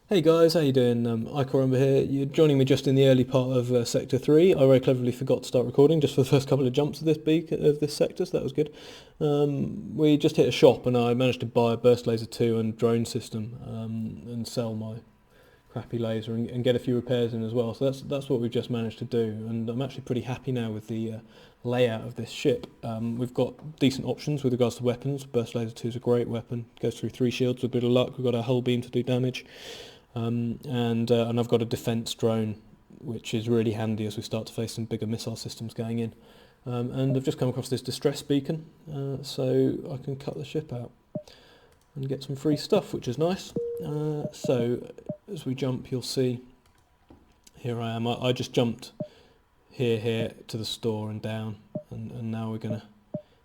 Hey guys, how you doing? Icorumber here. You're joining me just in the early part of Sector 3. I very cleverly forgot to start recording just for the first couple of jumps of this sector, so that was good. We just hit a shop and I managed to buy a Burst Laser 2 and drone system and sell my crappy laser and get a few repairs in as well. So that's what we've just managed to do, and I'm actually pretty happy now with the layout of this ship. We've got decent options with regards to weapons. Burst Laser 2 is a great weapon, goes through 3 shields with a bit of luck. We've got a hull beam to do damage. And I've got a defence drone, which is really handy as we start to face some bigger missile systems going in. And I've just come across this distress beacon, so I can cut the ship out and get some free stuff, which is nice. So as we jump, you'll see, here I am. I just jumped here to the store and down, and now we're going to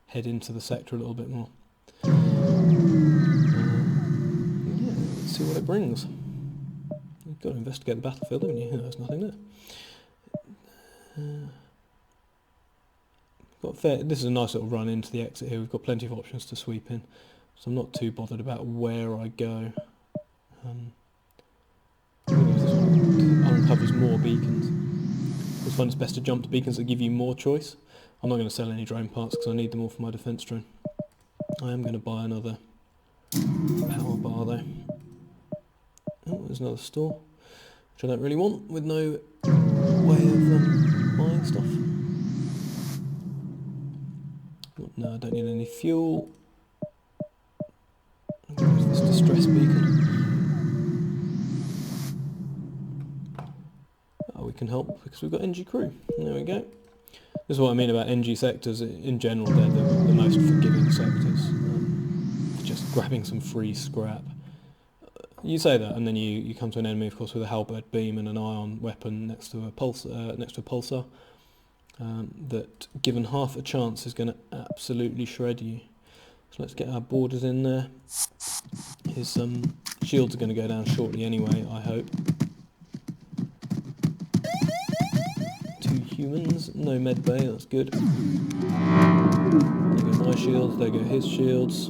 head into the sector a little bit more. Yeah, let's see what it brings. You've got to investigate the battlefield, haven't you? There's nothing there. This is a nice little run into the exit here. We've got plenty of options to sweep in, so I'm not too bothered about where I go. This one uncovers more beacons. I find it's best to jump to beacons that give you more choice. I'm not going to sell any drone parts because I need them all for my defence drone. I am going to buy another power bar though. Oh, there's another store, which I don't really want, with no way of buying stuff. No, I don't need any fuel. There's this distress beacon. Oh, we can help because we've got NG crew. There we go. This is what I mean about NG sectors. In general, they're the most forgiving sectors. Just grabbing some free scrap. You say that, and then you come to an enemy, of course, with a halberd beam and an ion weapon next to a pulsar. That, given half a chance, is going to absolutely shred you. So let's get our boarders in there. His shields are going to go down shortly anyway, I hope. 2 humans, no med bay, that's good. There go my shields, there go his shields.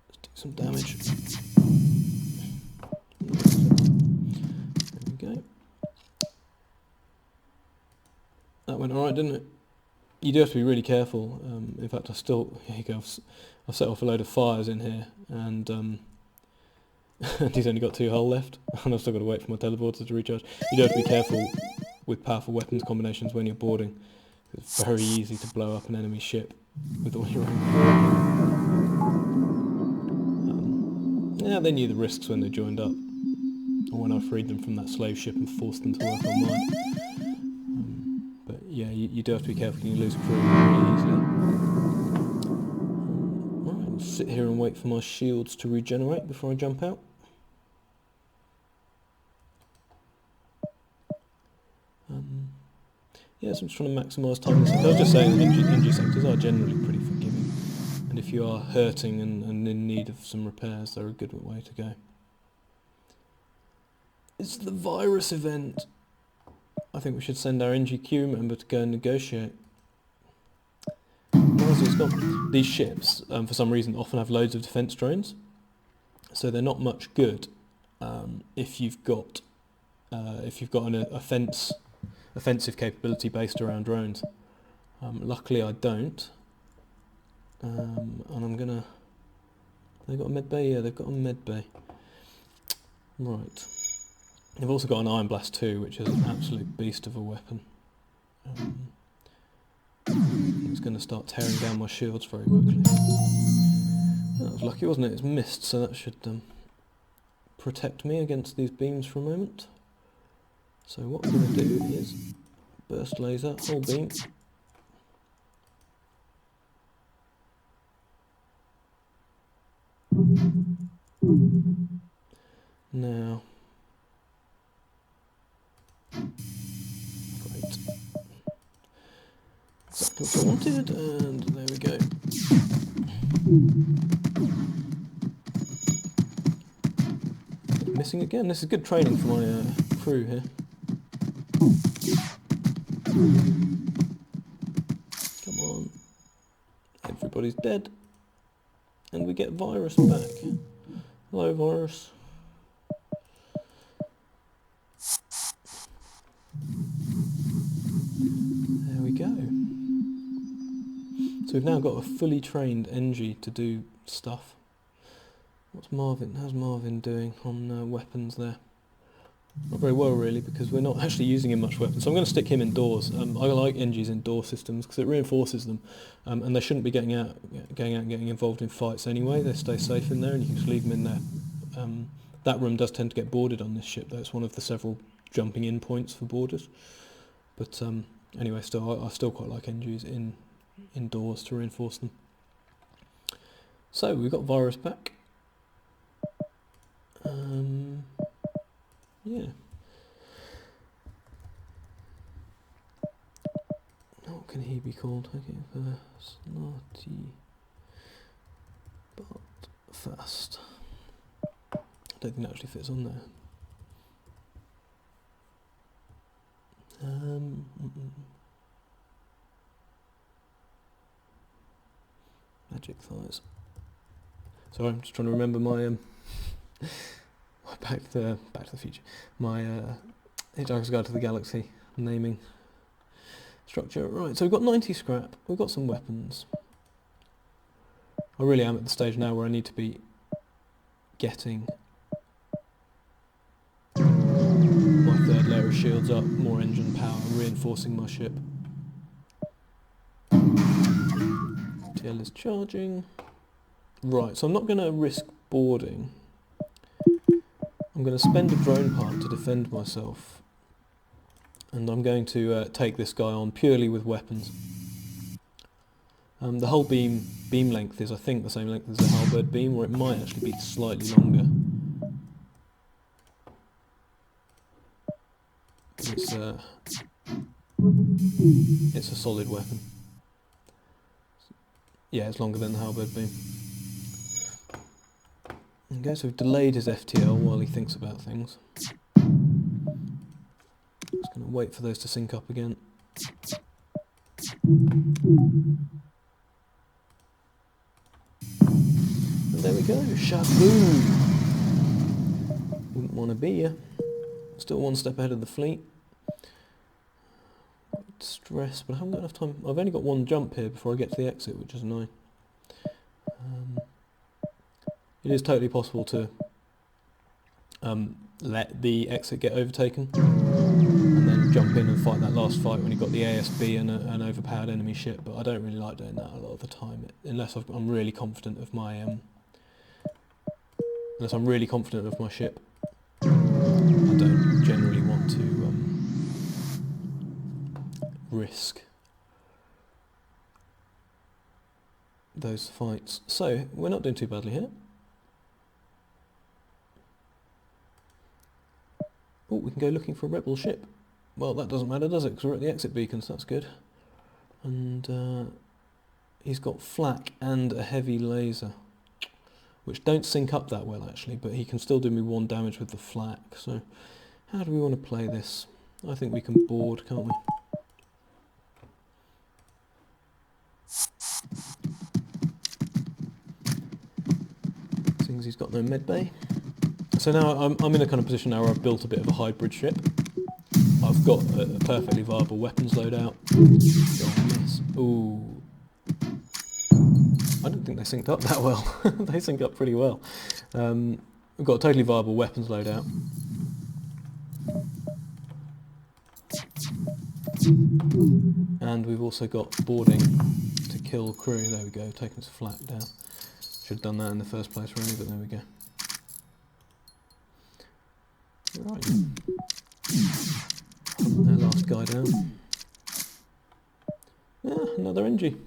Let's do some damage. There we go. That went alright, didn't it? You do have to be really careful. In fact, here you go, I've set off a load of fires in here, and and he's only got 2 hull left, and I've still got to wait for my teleporter to recharge. You do have to be careful with powerful weapons combinations when you're boarding. It's very easy to blow up an enemy ship with all your own. Yeah, they knew the risks when they joined up, or when I freed them from that slave ship and forced them to work on mine. But yeah, you do have to be careful. You lose crew really easily. Right, I'll sit here and wait for my shields to regenerate before I jump out. Yeah, so I'm just trying to maximise time in the sector. I was just saying that NG sectors are generally pretty forgiving, and if you are hurting and in need of some repairs, they're a good way to go. It's the virus event. I think we should send our NGQ member to go and negotiate. These ships, for some reason, often have loads of defence drones, so they're not much good if you've got an offensive capability based around drones. Luckily, I don't, and I'm gonna. They've got a med bay. Yeah, they've got a med bay. Right. They've also got an Iron Blast 2, which is an absolute beast of a weapon. It's going to start tearing down my shields very quickly. That was lucky, wasn't it? It's missed, so that should protect me against these beams for a moment. So what I'm going to do is burst laser, hull beam. Now, great. Exactly what I wanted, and there we go. Missing again. This is good training for my crew here. Come on. Everybody's dead. And we get virus back. Hello, virus. There we go. So we've now got a fully trained NG to do stuff. How's Marvin doing on weapons there? Not very well really, because we're not actually using him much weapons. So I'm going to stick him indoors. I like NGs indoor systems because it reinforces them, and they shouldn't be going out and getting involved in fights anyway. They stay safe in there, and you can just leave them in there. That room does tend to get boarded on this ship, though. It's one of the several jumping in points for boarders. But anyway, I still quite like NGs indoors to reinforce them. So we've got virus back. Yeah. What can he be called? Okay, Snarty but fast. I don't think that actually fits on there. Magic thighs. Sorry, I'm just trying to remember my Back to the Future. My Hitchhiker's Guide to the Galaxy naming structure. Right, so we've got 90 scrap. We've got some weapons. I really am at the stage now where I need to be getting my third layer of shields up, more engine power, reinforcing my ship. FTL is charging. Right, so I'm not going to risk boarding. I'm going to spend a drone part to defend myself, and I'm going to take this guy on purely with weapons. The whole beam length is, I think, the same length as the halberd beam, or it might actually be slightly longer. It's a solid weapon. Yeah, it's longer than the halberd beam. Okay, so we've delayed his FTL while he thinks about things. Just going to wait for those to sync up again. And there we go, Shaboom! Wouldn't want to be you. Still one step ahead of the fleet. Stress, but I haven't got enough time. I've only got one jump here before I get to the exit, which is annoying. It is totally possible to let the exit get overtaken and then jump in and fight that last fight when you've got the ASB and an overpowered enemy ship, but I don't really like doing that a lot of the time, unless I'm really confident of my ship. I don't generally want to risk those fights. So we're not doing too badly here. Oh, we can go looking for a rebel ship. Well, that doesn't matter, does it? Because we're at the exit beacons, that's good. And he's got flak and a heavy laser, which don't sync up that well actually, but he can still do me 1 damage with the flak. So how do we want to play this? I think we can board, can't we? Seeing as he's got no medbay. So now I'm in a kind of position now where I've built a bit of a hybrid ship. I've got a perfectly viable weapons loadout. Oh, miss. Ooh. I don't think they synced up that well. They sync up pretty well. We've got a totally viable weapons loadout. And we've also got boarding to kill crew. There we go, taking his flak down. Should have done that in the first place really, but there we go. Right. Their last guy down. Yeah, another NG.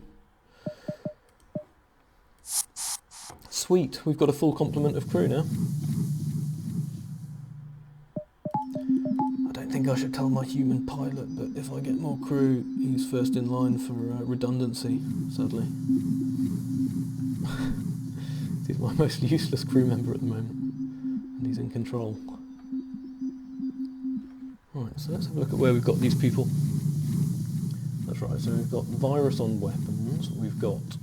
Sweet, we've got a full complement of crew now. I don't think I should tell my human pilot, but if I get more crew, he's first in line for redundancy, sadly. He's my most useless crew member at the moment, and he's in control. Right, so let's have a look at where we've got these people. That's right, so we've got virus on weapons, we've got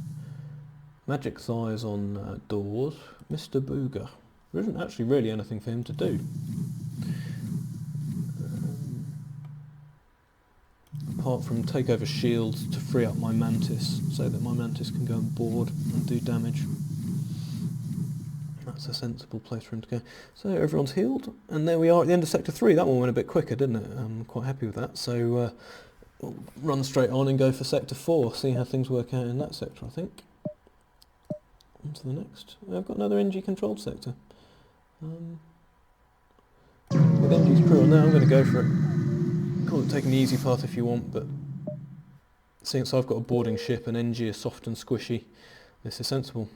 magic thighs on doors, Mr. Booger. There isn't actually really anything for him to do. Apart from take over shields to free up my Mantis, so that my Mantis can go and board and do damage. That's a sensible place for him to go. So everyone's healed, and there we are at the end of Sector 3. That one went a bit quicker, didn't it? I'm quite happy with that. So we'll run straight on and go for Sector 4, see how things work out in that sector, I think. On to the next. I've got another NG controlled sector. With NG's crew on there, I'm going to go for it. Call it taking the easy path if you want, but since I've got a boarding ship and NG is soft and squishy, this is sensible.